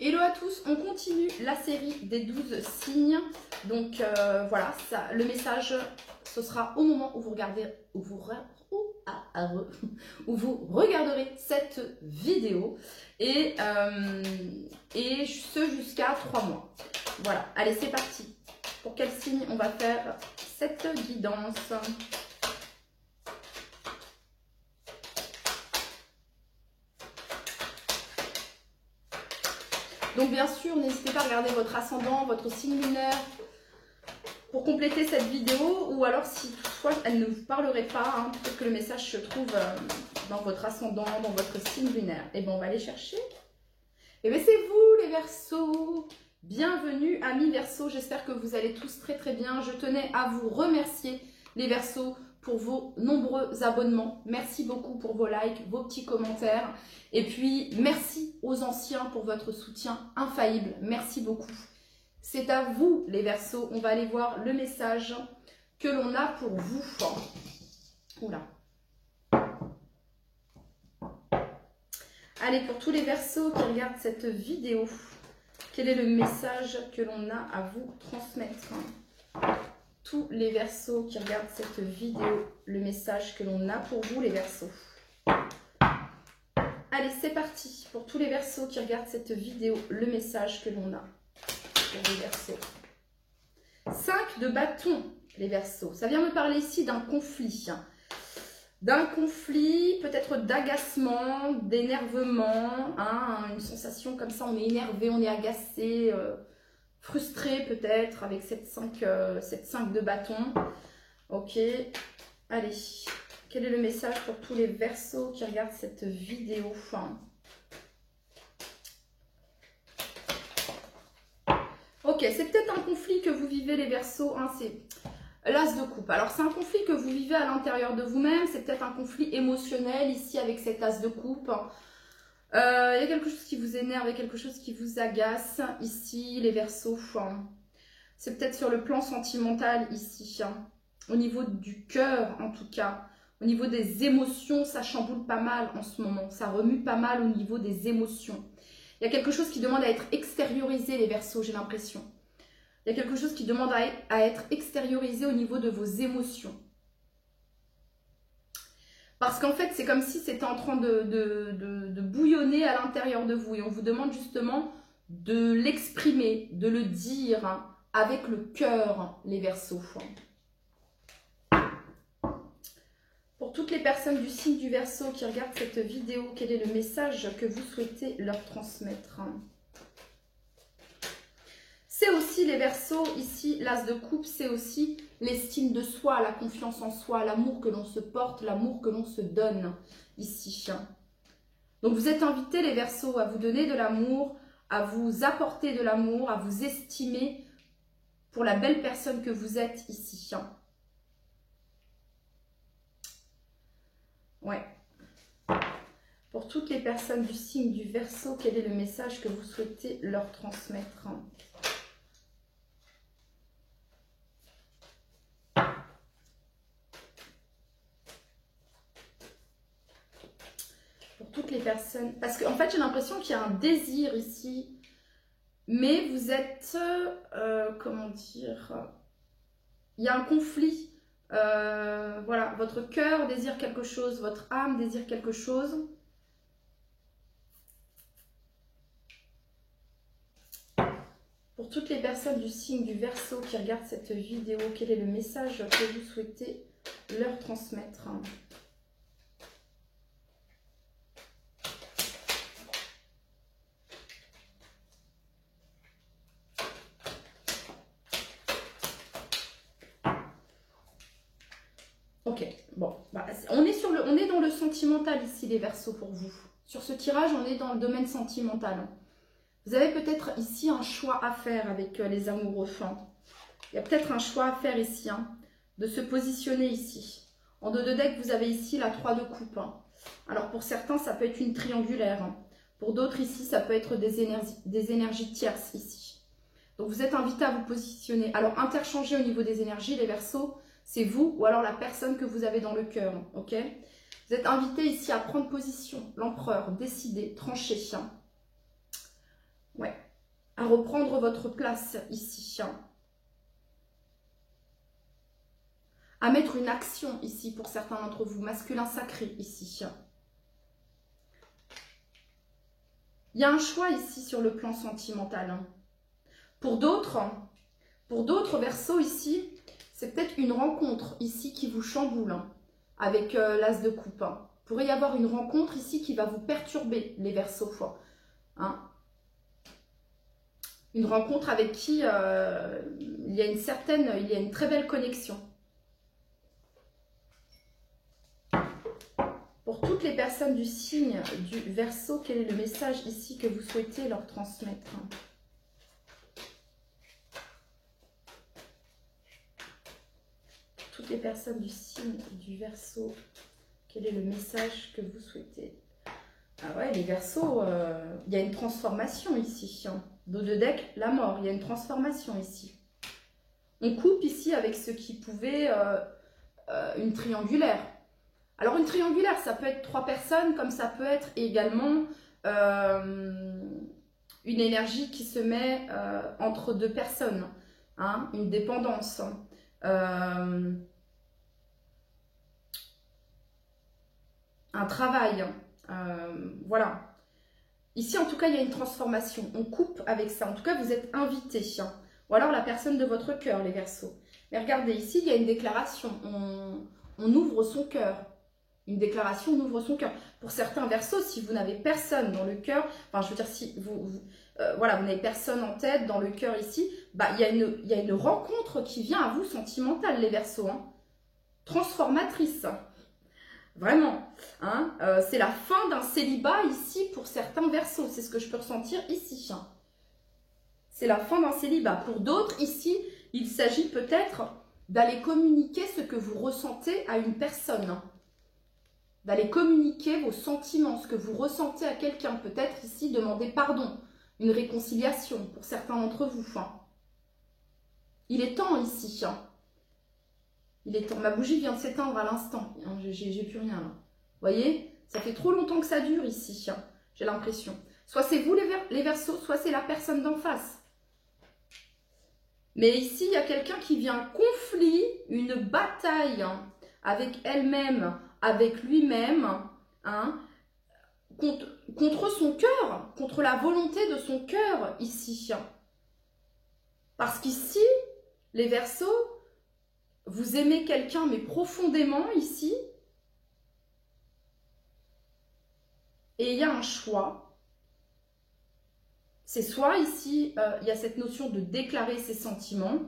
Hello à tous, on continue la série des 12 signes. Donc voilà, ça, le message, ce sera au moment où vous regardez, où vous regarderez cette vidéo. Et ce jusqu'à 3 mois. Voilà, allez c'est parti. Pour quel signe on va faire cette guidance ? Donc bien sûr, n'hésitez pas à regarder votre ascendant, votre signe lunaire pour compléter cette vidéo. Ou alors si toutefois elle ne vous parlerait pas, hein, peut-être que le message se trouve dans votre ascendant, dans votre signe lunaire. Et bien on va aller chercher. Et bien c'est vous les Verseaux. Bienvenue amis Verseaux, j'espère que vous allez tous très très bien. Je tenais à vous remercier les Verseaux pour vos nombreux abonnements. Merci beaucoup pour vos likes, vos petits commentaires. Et puis, merci aux anciens pour votre soutien infaillible. Merci beaucoup. C'est à vous, les Verseaux. On va aller voir le message que l'on a pour vous. Oula. Allez, pour tous les Verseaux qui regardent cette vidéo, quel est le message que l'on a à vous transmettre ? Tous les Verseaux qui regardent cette vidéo, le message que l'on a pour vous, les Verseaux. Allez, c'est parti. Pour tous les Verseaux qui regardent cette vidéo, le message que l'on a pour les Verseaux. 5 de bâton, les Verseaux. Ça vient me parler ici d'un conflit. D'un conflit, peut-être d'agacement, d'énervement. Hein, une sensation comme ça, on est énervé, on est agacé, frustré peut-être avec cette 5 de bâton. Ok, allez. Quel est le message pour tous les Verseaux qui regardent cette vidéo ? Ok, c'est peut-être un conflit que vous vivez les Verseaux. Hein, c'est l'As de coupe. Alors, c'est un conflit que vous vivez à l'intérieur de vous-même. C'est peut-être un conflit émotionnel ici avec cet As de coupe. Il y a quelque chose qui vous énerve, il y a quelque chose qui vous agace ici, les Verseaux. C'est peut-être sur le plan sentimental ici. Au niveau du cœur, en tout cas. Au niveau des émotions, ça chamboule pas mal en ce moment. Ça remue pas mal au niveau des émotions. Il y a quelque chose qui demande à être extériorisé, les Verseaux, j'ai l'impression. Il y a quelque chose qui demande à être extériorisé au niveau de vos émotions. Parce qu'en fait, c'est comme si c'était en train de bouillonner à l'intérieur de vous. Et on vous demande justement de l'exprimer, de le dire hein, avec le cœur, les Verseaux. Pour toutes les personnes du signe du Verseau qui regardent cette vidéo, quel est le message que vous souhaitez leur transmettre ? C'est aussi les Verseaux, ici, l'As de coupe, c'est aussi l'estime de soi, la confiance en soi, l'amour que l'on se porte, l'amour que l'on se donne, ici. Donc vous êtes invités, les Verseaux, à vous donner de l'amour, à vous apporter de l'amour, à vous estimer pour la belle personne que vous êtes ici. Ouais. Pour toutes les personnes du signe du Verseau, quel est le message que vous souhaitez leur transmettre ? Pour toutes les personnes... Parce qu'en fait, j'ai l'impression qu'il y a un désir ici, mais vous êtes... comment dire ? Il y a un conflit. Voilà, votre cœur désire quelque chose, votre âme désire quelque chose. Pour toutes les personnes du signe du Verseau qui regardent cette vidéo, quel est le message que vous souhaitez leur transmettre ? Ok, bon, bah, on est dans le sentimental ici, les Verseaux, pour vous. Sur ce tirage, on est dans le domaine sentimental. Vous avez peut-être ici un choix à faire avec les amoureux. Il y a peut-être un choix à faire ici, hein, de se positionner ici. En dos de deck, vous avez ici la 3 de coupe. Alors pour certains, ça peut être une triangulaire. Pour d'autres ici, ça peut être des énergies tierces ici. Donc vous êtes invités à vous positionner. Alors interchanger au niveau des énergies, les Verseaux, c'est vous ou alors la personne que vous avez dans le cœur. Ok ? Vous êtes invités ici à prendre position. L'empereur, décider, trancher. Ouais. À reprendre votre place ici. À mettre une action ici pour certains d'entre vous. Masculin sacré ici. Il y a un choix ici sur le plan sentimental. Pour d'autres Verseaux ici, c'est peut-être une rencontre ici qui vous chamboule avec l'as de coupe. Il pourrait y avoir une rencontre ici qui va vous perturber, les Verseaux. Hein. Une rencontre avec qui il y a une très belle connexion. Pour toutes les personnes du signe du Verseau, quel est le message ici que vous souhaitez leur transmettre? Toutes les personnes du signe du Verseau, quel est le message que vous souhaitez? Ah ouais, les Verseaux, il y a une transformation ici. Dos de deck, la mort, il y a une transformation ici. On coupe ici avec ce qui pouvait une triangulaire. Alors une triangulaire, ça peut être 3 personnes, comme ça peut être également une énergie qui se met entre 2 personnes, hein, une dépendance. Un travail, voilà. Ici, en tout cas, il y a une transformation. On coupe avec ça. En tout cas, vous êtes invité. Ou alors la personne de votre cœur, les Verseaux. Mais regardez, ici, il y a une déclaration. On ouvre son cœur. Une déclaration, on ouvre son cœur. Pour certains Verseaux, si vous n'avez personne dans le cœur, enfin, je veux dire, si voilà, vous n'avez personne en tête, dans le cœur ici, bah, il y a une rencontre qui vient à vous sentimentale, les Verseaux. Hein. Transformatrice. Vraiment. Hein. C'est la fin d'un célibat ici pour certains Verseaux. C'est ce que je peux ressentir ici. Hein. C'est la fin d'un célibat. Pour d'autres, ici, il s'agit peut-être d'aller communiquer ce que vous ressentez à une personne. Hein. D'aller communiquer vos sentiments, ce que vous ressentez à quelqu'un. Peut-être ici demander pardon, une réconciliation pour certains d'entre vous. Hein. Il est temps ici. Hein. Il est temps. Ma bougie vient de s'éteindre à l'instant. Hein. J'ai plus rien là. Vous voyez, ça fait trop longtemps que ça dure ici. Hein. J'ai l'impression. Soit c'est vous les Verseaux, soit c'est la personne d'en face. Mais ici, il y a quelqu'un qui vient conflit, une bataille hein, avec elle-même, avec lui-même, hein, contre son cœur, contre la volonté de son cœur ici. Parce qu'ici, les Verseaux, vous aimez quelqu'un, mais profondément ici, et il y a un choix. C'est soit ici, il y a cette notion de déclarer ses sentiments,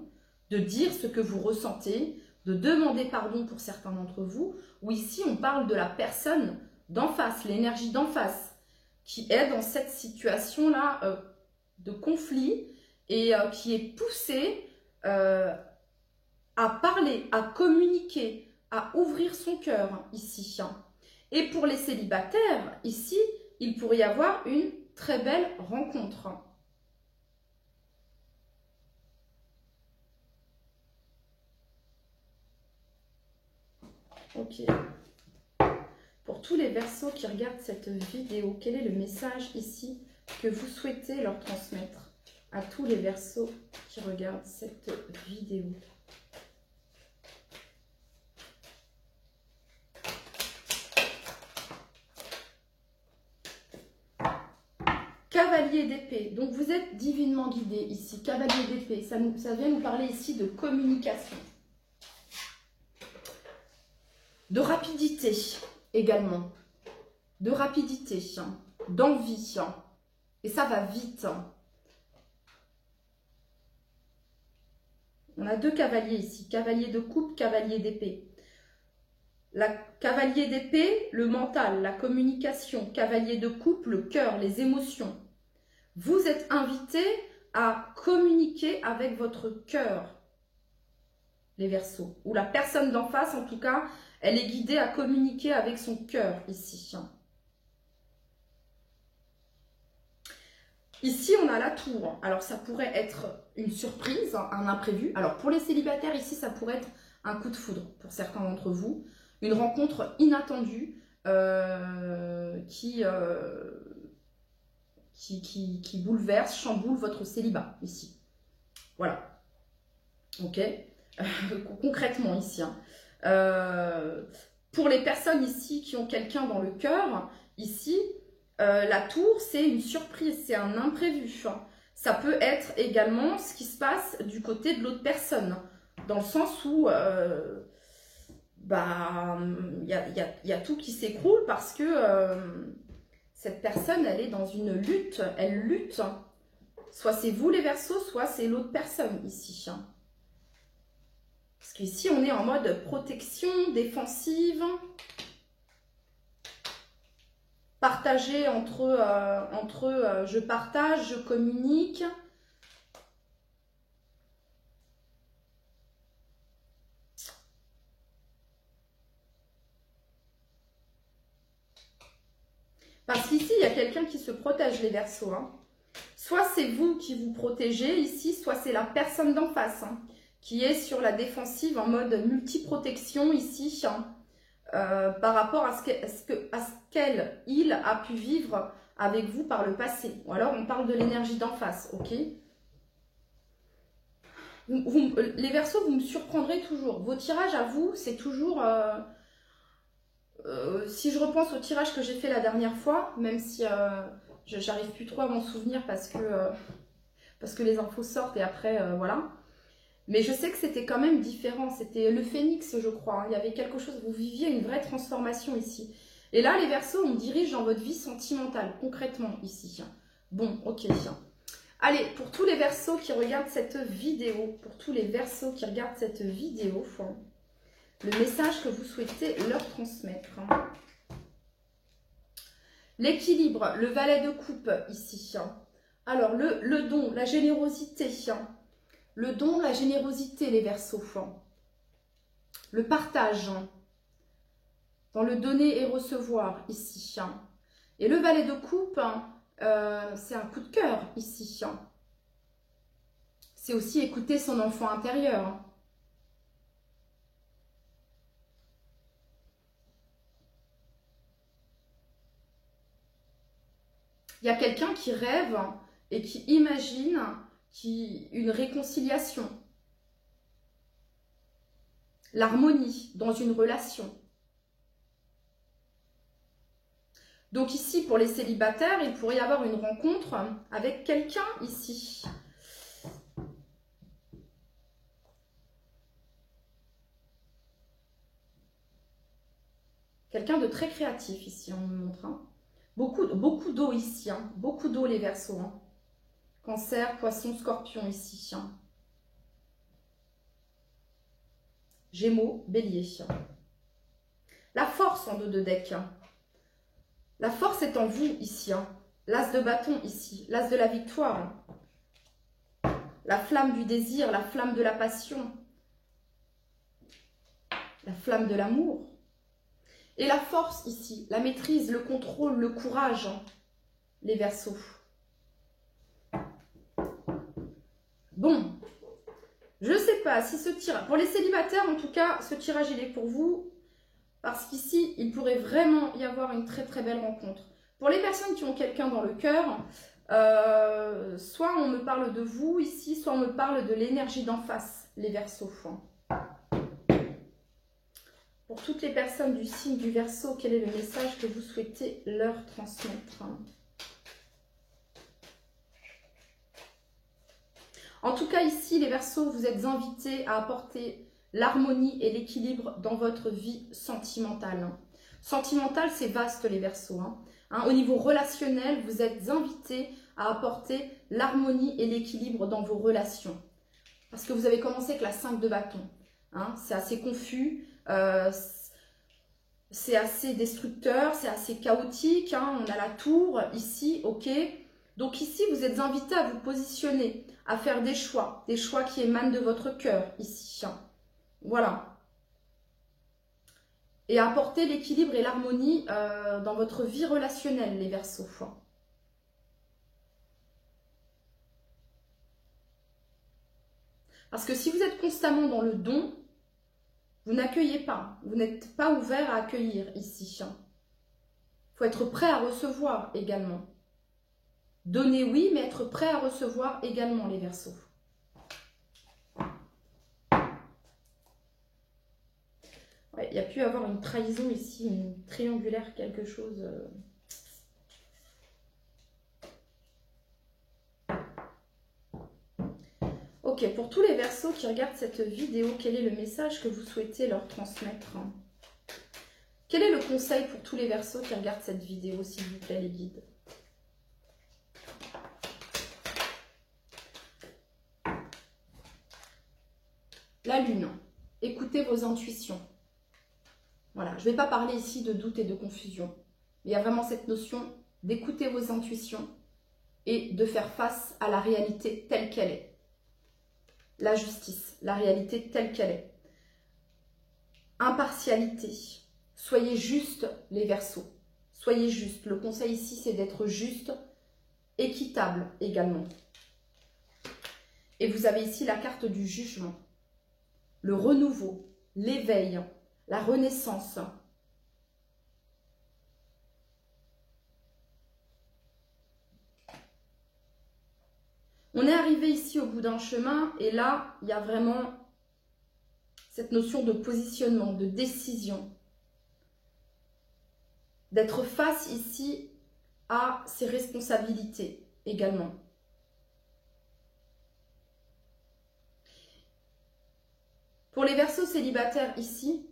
de dire ce que vous ressentez, de demander pardon pour certains d'entre vous, ou ici on parle de la personne d'en face, l'énergie d'en face, qui est dans cette situation-là de conflit et qui est poussée à parler, à communiquer, à ouvrir son cœur ici. Et pour les célibataires, ici, il pourrait y avoir une très belle rencontre. Ok. Pour tous les Verseaux qui regardent cette vidéo, quel est le message ici que vous souhaitez leur transmettre à tous les Verseaux qui regardent cette vidéo? Cavalier d'épée. Donc vous êtes divinement guidé ici. Cavalier d'épée. Ça vient nous parler ici de communication. De rapidité également. De rapidité. D'envie. Et ça va vite. On a 2 cavaliers ici. Cavalier de coupe, cavalier d'épée. La cavalier d'épée, le mental, la communication. Cavalier de coupe, le cœur, les émotions. Vous êtes invité à communiquer avec votre cœur, les Verseaux. Ou la personne d'en face, en tout cas, elle est guidée à communiquer avec son cœur ici. Ici, on a la tour. Alors, ça pourrait être une surprise, un imprévu. Alors, pour les célibataires, ici, ça pourrait être un coup de foudre pour certains d'entre vous. Une rencontre inattendue qui qui bouleverse, chamboule votre célibat ici. Voilà. Ok. Concrètement ici. Hein. Pour les personnes ici qui ont quelqu'un dans le cœur, ici, la tour, c'est une surprise, c'est un imprévu. Hein. Ça peut être également ce qui se passe du côté de l'autre personne, dans le sens où y a tout qui s'écroule parce que cette personne, elle est dans une lutte, elle lutte. Soit c'est vous les Verseaux, soit c'est l'autre personne ici. Hein. Parce qu'ici, on est en mode protection, défensive, partagé entre je partage, je communique. Parce qu'ici, il y a quelqu'un qui se protège, les Verseaux. Hein. Soit c'est vous qui vous protégez ici, soit c'est la personne d'en face hein, qui est sur la défensive en mode multiprotection ici. Hein. Par rapport à ce qu'elle, il a pu vivre avec vous par le passé. Ou alors on parle de l'énergie d'en face, ok? Les Verseaux, vous me surprendrez toujours. Vos tirages à vous, c'est toujours... si je repense au tirage que j'ai fait la dernière fois, même si j'arrive plus trop à m'en souvenir parce que les infos sortent et après, voilà. Mais je sais que c'était quand même différent. C'était le phénix, je crois. Hein. Il y avait quelque chose, vous viviez une vraie transformation ici. Et là, les Verseaux, on dirige dans votre vie sentimentale, concrètement, ici. Bon, ok. Allez, pour tous les Verseaux qui regardent cette vidéo, le message que vous souhaitez leur transmettre. L'équilibre, le valet de coupe, ici. Alors, le don, la générosité. Le don, la générosité, les Verseaux. Le partage. Dans le donner et recevoir, ici. Et le valet de coupe, c'est un coup de cœur, ici. C'est aussi écouter son enfant intérieur. Il y a quelqu'un qui rêve et qui imagine une réconciliation. L'harmonie dans une relation. Donc ici, pour les célibataires, il pourrait y avoir une rencontre avec quelqu'un ici. Quelqu'un de très créatif ici, on me montre. Hein. Beaucoup d'eau ici, hein. Beaucoup d'eau les Verseaux. Hein. Cancer, Poisson, Scorpion ici. Hein. Gémeaux, Bélier. La force en dos de deck. La force est en vous ici. Hein. L'as de bâton ici. L'as de la victoire. La flamme du désir, la flamme de la passion. La flamme de l'amour. Et la force ici. La maîtrise, le contrôle, le courage. Hein. Les Verseaux. Bon. Je ne sais pas si ce tirage... Pour les célibataires, en tout cas, ce tirage, il est pour vous. Parce qu'ici, il pourrait vraiment y avoir une très très belle rencontre. Pour les personnes qui ont quelqu'un dans le cœur, soit on me parle de vous ici, soit on me parle de l'énergie d'en face, les Verseaux. Pour toutes les personnes du signe du Verseau, quel est le message que vous souhaitez leur transmettre? En tout cas, ici, les Verseaux, vous êtes invités à apporter l'harmonie et l'équilibre dans votre vie sentimentale. Sentimentale, c'est vaste, les Verseaux. Au niveau relationnel, vous êtes invités à apporter l'harmonie et l'équilibre dans vos relations. Parce que vous avez commencé avec la 5 de bâton. C'est assez confus, c'est assez destructeur, c'est assez chaotique. On a la tour ici, ok. Donc ici, vous êtes invités à vous positionner, à faire des choix qui émanent de votre cœur ici. Voilà. Et à apporter l'équilibre et l'harmonie dans votre vie relationnelle, les Verseaux. Parce que si vous êtes constamment dans le don, vous n'accueillez pas. Vous n'êtes pas ouvert à accueillir ici. Il faut être prêt à recevoir également. Donner oui, mais être prêt à recevoir également les Verseaux. Ouais, il y a pu avoir une trahison ici, une triangulaire, quelque chose. Ok, pour tous les Verseaux qui regardent cette vidéo, quel est le message que vous souhaitez leur transmettre? Quel est le conseil pour tous les Verseaux qui regardent cette vidéo, s'il vous plaît, les guides? La Lune. Écoutez vos intuitions. Voilà, je ne vais pas parler ici de doute et de confusion. Il y a vraiment cette notion d'écouter vos intuitions et de faire face à la réalité telle qu'elle est. La justice, la réalité telle qu'elle est. Impartialité. Soyez juste, les Verseaux. Soyez juste. Le conseil ici, c'est d'être juste, équitable également. Et vous avez ici la carte du jugement. Le renouveau, l'éveil, la renaissance. On est arrivé ici au bout d'un chemin et là, il y a vraiment cette notion de positionnement, de décision. D'être face ici à ses responsabilités également. Pour les Verseaux célibataires ici,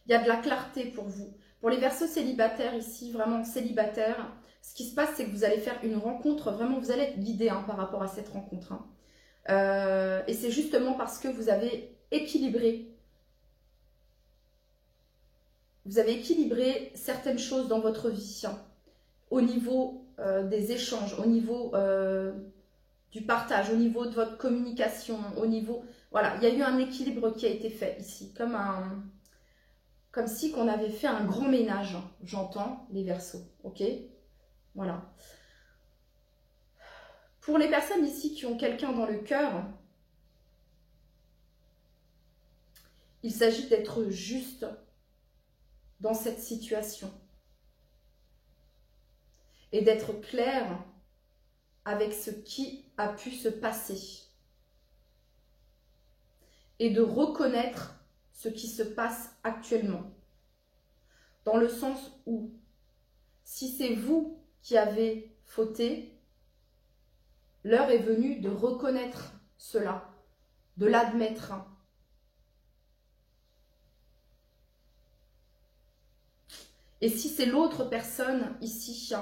il y a de la clarté pour vous. Pour les Verseaux célibataires ici, vraiment célibataires, ce qui se passe, c'est que vous allez faire une rencontre, vraiment, vous allez être guidé par rapport à cette rencontre. Et c'est justement parce que vous avez équilibré. Vous avez équilibré certaines choses dans votre vie, au niveau des échanges, au niveau du partage, au niveau de votre communication, au niveau... Voilà, il y a eu un équilibre qui a été fait ici, comme si qu'on avait fait un grand ménage, j'entends, les Verseaux, ok? Voilà. Pour les personnes ici qui ont quelqu'un dans le cœur, il s'agit d'être juste dans cette situation et d'être clair avec ce qui a pu se passer et de reconnaître ce qui se passe actuellement. Dans le sens où, si c'est vous qui avez fauté, l'heure est venue de reconnaître cela, de l'admettre. Et si c'est l'autre personne ici,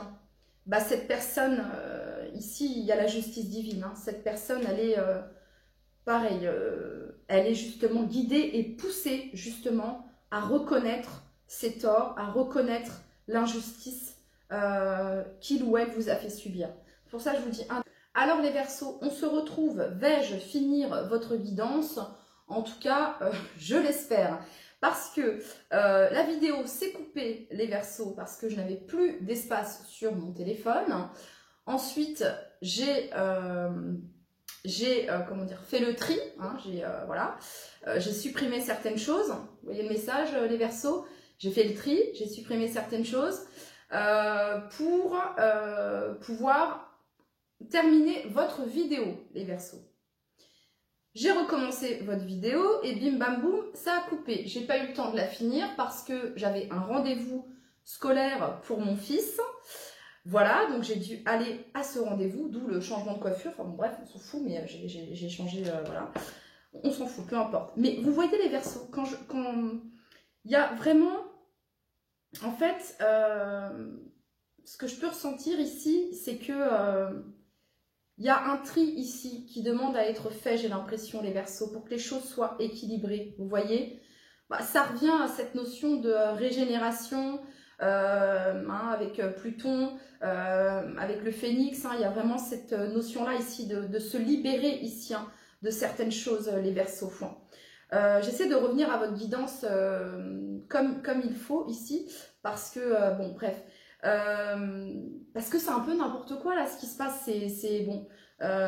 bah cette personne, ici, il y a la justice divine. Cette personne, elle est pareil, elle est justement guidée et poussée justement à reconnaître ses torts, à reconnaître l'injustice qu'il ou elle vous a fait subir. Pour ça, je vous dis... Alors les Verseaux, on se retrouve, vais-je finir votre guidance? En tout cas, je l'espère. Parce que la vidéo s'est coupée, les Verseaux, parce que je n'avais plus d'espace sur mon téléphone. Ensuite, j'ai comment dire, fait le tri, voilà. J'ai supprimé certaines choses. Vous voyez le message, les Verseaux? J'ai fait le tri, j'ai supprimé certaines choses pour pouvoir terminer votre vidéo, les Verseaux. J'ai recommencé votre vidéo et bim bam boum, ça a coupé. J'ai pas eu le temps de la finir parce que j'avais un rendez-vous scolaire pour mon fils. Voilà, donc j'ai dû aller à ce rendez-vous, d'où le changement de coiffure. Enfin bon, bref, on s'en fout, mais j'ai changé, voilà. On s'en fout, peu importe. Mais vous voyez les Verseaux, quand il y a vraiment, en fait, ce que je peux ressentir ici, c'est que il y a un tri ici qui demande à être fait, j'ai l'impression, les Verseaux, pour que les choses soient équilibrées. Vous voyez, bah, ça revient à cette notion de régénération avec Pluton, avec le Phénix. Il y a vraiment cette notion-là ici de se libérer ici de certaines choses, les Verseaux. J'essaie de revenir à votre guidance comme il faut ici, parce que, bon, bref... parce que c'est un peu n'importe quoi là ce qui se passe, c'est bon,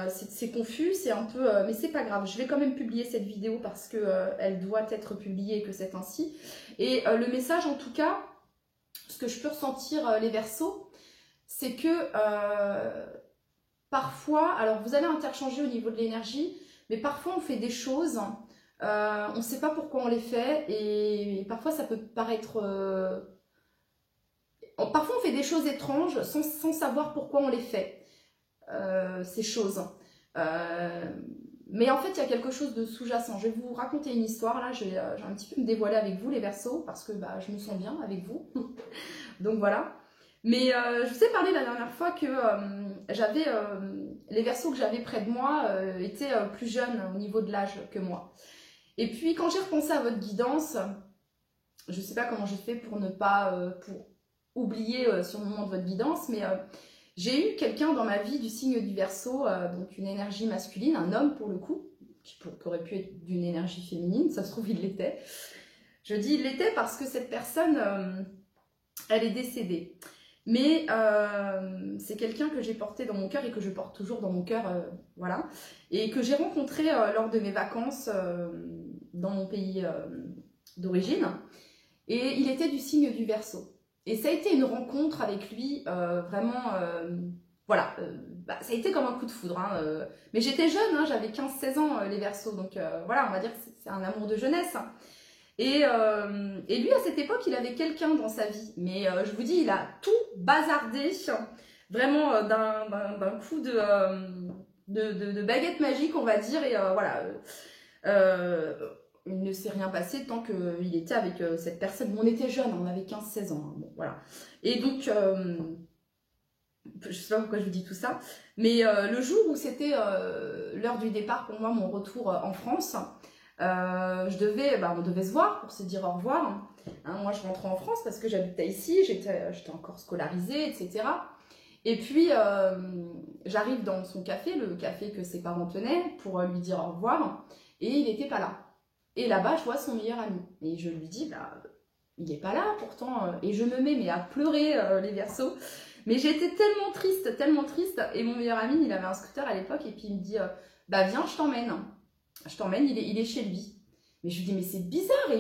c'est confus, c'est un peu mais c'est pas grave, je vais quand même publier cette vidéo parce que elle doit être publiée et que c'est ainsi. Et le message, en tout cas, ce que je peux ressentir, les Verseaux, c'est que parfois, alors vous allez interchanger au niveau de l'énergie, mais parfois on fait des choses, on ne sait pas pourquoi on les fait, et parfois ça peut paraître... parfois on fait des choses étranges sans savoir pourquoi on les fait, ces choses. Mais en fait, il y a quelque chose de sous-jacent. Je vais vous raconter une histoire, là, je vais un petit peu me dévoiler avec vous, les Verseaux, parce que bah, je me sens bien avec vous. Donc voilà. Mais je vous ai parlé la dernière fois que j'avais les Verseaux que j'avais près de moi étaient plus jeunes au niveau de l'âge que moi. Et puis, quand j'ai repensé à votre guidance, je ne sais pas comment j'ai fait pour ne pas pour oublier sur le moment de votre guidance, mais... j'ai eu quelqu'un dans ma vie du signe du Verseau, donc une énergie masculine, un homme pour le coup, qui aurait pu être d'une énergie féminine, ça se trouve il l'était. Je dis il l'était parce que cette personne, elle est décédée. Mais c'est quelqu'un que j'ai porté dans mon cœur et que je porte toujours dans mon cœur, voilà. Et que j'ai rencontré lors de mes vacances dans mon pays d'origine. Et il était du signe du Verseau. Et ça a été une rencontre avec lui, vraiment, voilà, bah, ça a été comme un coup de foudre. Hein, mais j'étais jeune, hein, j'avais 15-16 ans, les Verseaux, donc voilà, on va dire que c'est un amour de jeunesse. Et lui, à cette époque, il avait quelqu'un dans sa vie. Mais je vous dis, il a tout bazardé, vraiment d'un coup de baguette magique, on va dire. Et voilà, il ne s'est rien passé tant qu'il était avec cette personne. On était jeunes, on avait 15-16 ans. Hein, bon, voilà. Et donc, je ne sais pas pourquoi je vous dis tout ça, mais le jour où c'était l'heure du départ pour moi, mon retour en France, on devait se voir pour se dire au revoir. Hein, moi, je rentrais en France parce que j'habitais ici, j'étais encore scolarisée, etc. Et puis, j'arrive dans son café, le café que ses parents tenaient, pour lui dire au revoir, et il n'était pas là. Et là-bas, je vois son meilleur ami. Et je lui dis, bah, il n'est pas là pourtant. Et je me mets mais à pleurer les Verseaux. Mais j'étais tellement triste, tellement triste. Et mon meilleur ami, il avait un scooter à l'époque. Et puis il me dit, bah viens, je t'emmène. Je t'emmène, il est chez lui. Mais je lui dis, mais c'est bizarre.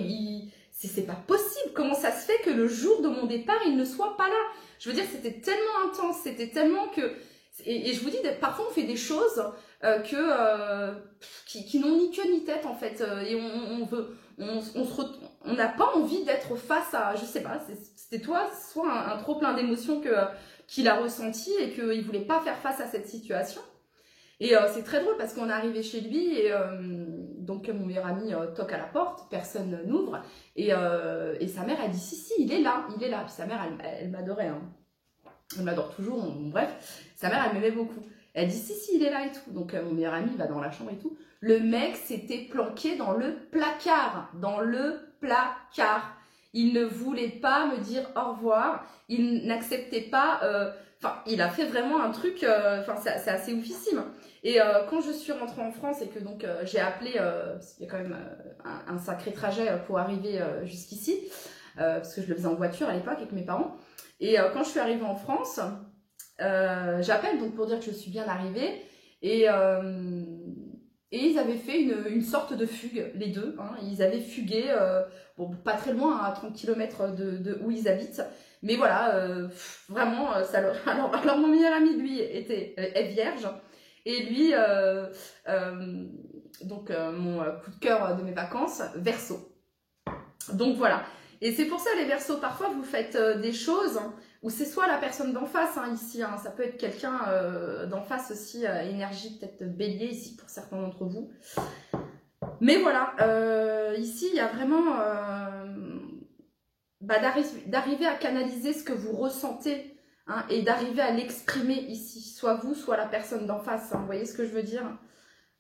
C'est pas possible. Comment ça se fait que le jour de mon départ, il ne soit pas là? Je veux dire, c'était tellement intense. C'était tellement que... Et je vous dis, parfois on fait des choses qui n'ont ni queue ni tête en fait, et on n'a pas envie d'être face à, je sais pas, c'était soit un trop plein d'émotions qu'il a ressenti et qu'il ne voulait pas faire face à cette situation. Et c'est très drôle parce qu'on est arrivé chez lui et donc mon meilleur ami toque à la porte, personne n'ouvre et sa mère a dit si il est là, il est là. Puis sa mère elle m'adorait, hein. Elle m'adore toujours, bref, sa mère elle m'aimait beaucoup. Elle dit si il est là et tout. Donc mon meilleur ami va dans la chambre et tout. Le mec s'était planqué dans le placard. Il ne voulait pas me dire au revoir. Il n'acceptait pas. Enfin, il a fait vraiment un truc. Enfin, c'est assez oufissime. Et quand je suis rentrée en France et que donc j'ai appelé, parce qu'il y a quand même un sacré trajet pour arriver jusqu'ici, parce que je le faisais en voiture à l'époque avec mes parents. Et quand je suis arrivée en France, j'appelle donc pour dire que je suis bien arrivée. Et ils avaient fait une sorte de fugue, les deux. Hein. Ils avaient fugué, bon, pas très loin, à 30 km de où ils habitent. Mais voilà, vraiment, ça leur... alors mon meilleur ami, lui, est vierge. Et lui, donc mon coup de cœur de mes vacances, Verseau. Donc voilà. Et c'est pour ça, les Verseaux, parfois, vous faites des choses où c'est soit la personne d'en face, hein, ici, hein, ça peut être quelqu'un d'en face aussi, énergie peut-être bélier ici pour certains d'entre vous. Mais voilà, ici, il y a vraiment d'arriver à canaliser ce que vous ressentez, hein, et d'arriver à l'exprimer ici, soit vous, soit la personne d'en face. Hein, vous voyez ce que je veux dire?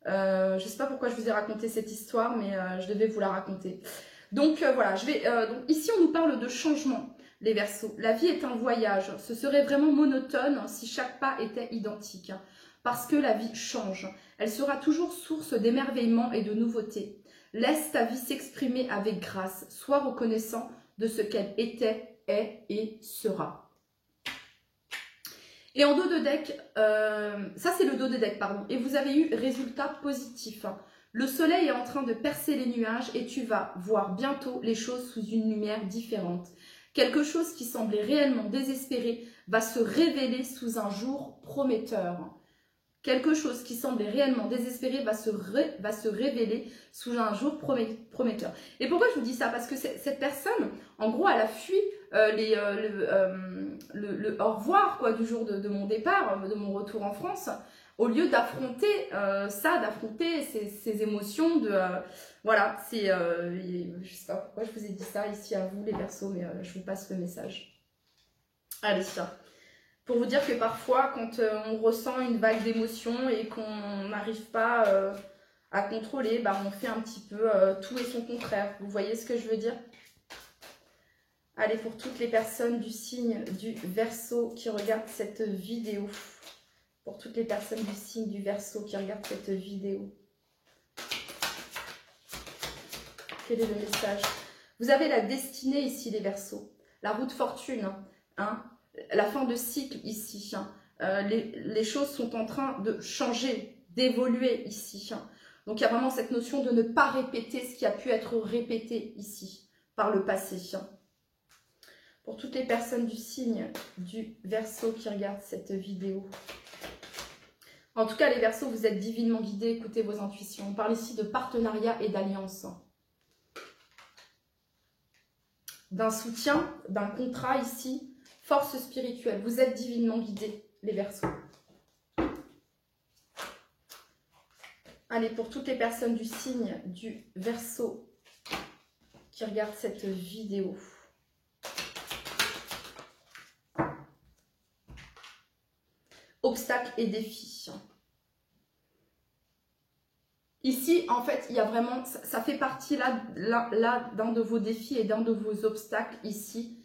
Je ne sais pas pourquoi je vous ai raconté cette histoire, mais je devais vous la raconter. Donc voilà, donc ici on nous parle de changement, les Verseaux. La vie est un voyage, ce serait vraiment monotone si chaque pas était identique. Parce que la vie change, elle sera toujours source d'émerveillement et de nouveautés. Laisse ta vie s'exprimer avec grâce, sois reconnaissant de ce qu'elle était, est et sera. Et en dos de deck, ça c'est le dos de deck, pardon, et vous avez eu résultat positif. Le soleil est en train de percer les nuages et tu vas voir bientôt les choses sous une lumière différente. Quelque chose qui semblait réellement désespéré va se révéler sous un jour prometteur. Quelque chose qui semblait réellement désespéré va se révéler sous un jour prometteur. Et pourquoi je vous dis ça? Parce que cette personne, en gros, elle a fui le au revoir quoi, du jour de mon départ, de mon retour en France, au lieu d'affronter d'affronter ces émotions, voilà, c'est, je sais pas pourquoi je vous ai dit ça ici à vous les Verseaux, mais je vous passe le message. Allez, ça. Pour vous dire que parfois, quand on ressent une vague d'émotions et qu'on n'arrive pas à contrôler, bah, on fait un petit peu tout et son contraire. Vous voyez ce que je veux dire? Allez, pour toutes les personnes du signe du Verseau qui regardent cette vidéo. Pour toutes les personnes du signe du Verseau qui regardent cette vidéo. Quel est le message? Vous avez la destinée ici, les Verseaux. La roue de fortune, hein, la fin de cycle ici. Hein. Les choses sont en train de changer, d'évoluer ici. Hein. Donc, il y a vraiment cette notion de ne pas répéter ce qui a pu être répété ici, par le passé. Hein. Pour toutes les personnes du signe du Verseau qui regardent cette vidéo. En tout cas, les Verseaux, vous êtes divinement guidés, écoutez vos intuitions. On parle ici de partenariat et d'alliance. D'un soutien, d'un contrat ici, force spirituelle. Vous êtes divinement guidés, les Verseaux. Allez, pour toutes les personnes du signe du Verseau qui regardent cette vidéo. Obstacles et défis. Ici, en fait, il y a vraiment, ça fait partie là d'un de vos défis et d'un de vos obstacles ici,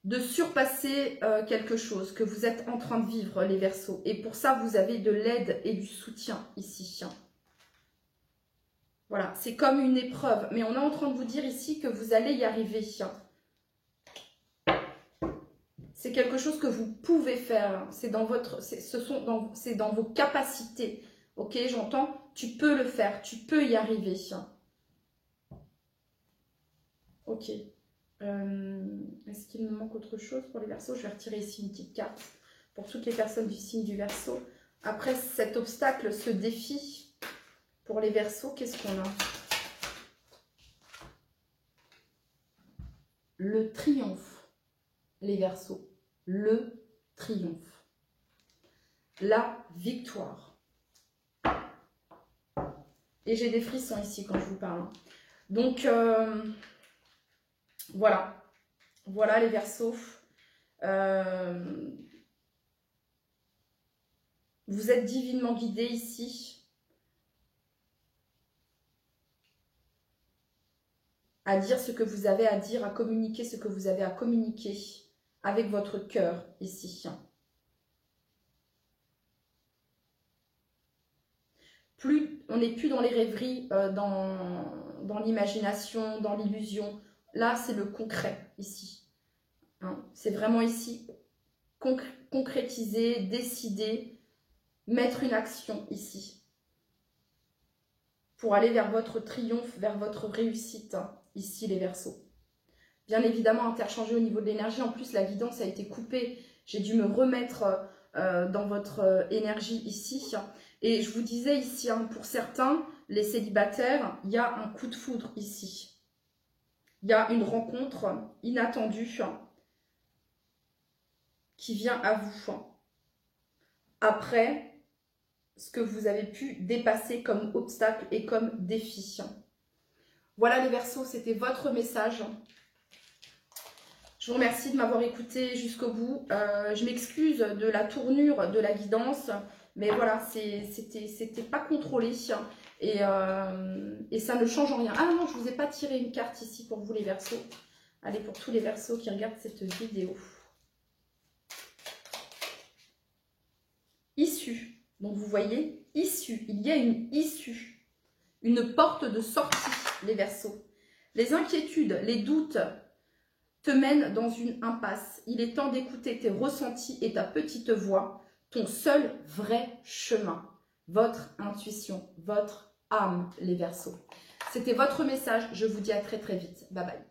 de surpasser quelque chose que vous êtes en train de vivre, les Verseaux. Et pour ça, vous avez de l'aide et du soutien ici. Voilà, c'est comme une épreuve, mais on est en train de vous dire ici que vous allez y arriver. C'est quelque chose que vous pouvez faire. C'est dans vos capacités. Ok, j'entends. Tu peux le faire. Tu peux y arriver. Ok. Est-ce qu'il me manque autre chose pour les Verseaux? Je vais retirer ici une petite carte pour toutes les personnes du signe du Verseau. Après cet obstacle, ce défi pour les Verseaux, qu'est-ce qu'on a? Le triomphe, les Verseaux. Le triomphe. La victoire. Et j'ai des frissons ici quand je vous parle. Donc, voilà. Voilà les Verseaux. Vous êtes divinement guidés ici. À dire ce que vous avez à dire, à communiquer ce que vous avez à communiquer. Avec votre cœur ici. On n'est plus dans les rêveries, dans l'imagination, dans l'illusion. Là, c'est le concret ici. Hein, c'est vraiment ici concrétiser, décider, mettre une action ici. Pour aller vers votre triomphe, vers votre réussite. Hein, ici, les Verseaux. Bien évidemment, interchanger au niveau de l'énergie. En plus, la guidance a été coupée. J'ai dû me remettre dans votre énergie ici. Et je vous disais ici, hein, pour certains, les célibataires, il y a un coup de foudre ici. Il y a une rencontre inattendue qui vient à vous. Après ce que vous avez pu dépasser comme obstacle et comme défi. Voilà les Verseaux, c'était votre message. Je vous remercie de m'avoir écouté jusqu'au bout. Je m'excuse de la tournure de la guidance, mais voilà, c'était pas contrôlé et ça ne change rien. Ah non, je vous ai pas tiré une carte ici pour vous les Verseaux. Allez, pour tous les Verseaux qui regardent cette vidéo. Issue. Donc vous voyez, issue. Il y a une issue, une porte de sortie, les Verseaux. Les inquiétudes, les doutes te mène dans une impasse. Il est temps d'écouter tes ressentis et ta petite voix, ton seul vrai chemin, votre intuition, votre âme, les Verseaux. C'était votre message. Je vous dis à très très vite. Bye bye.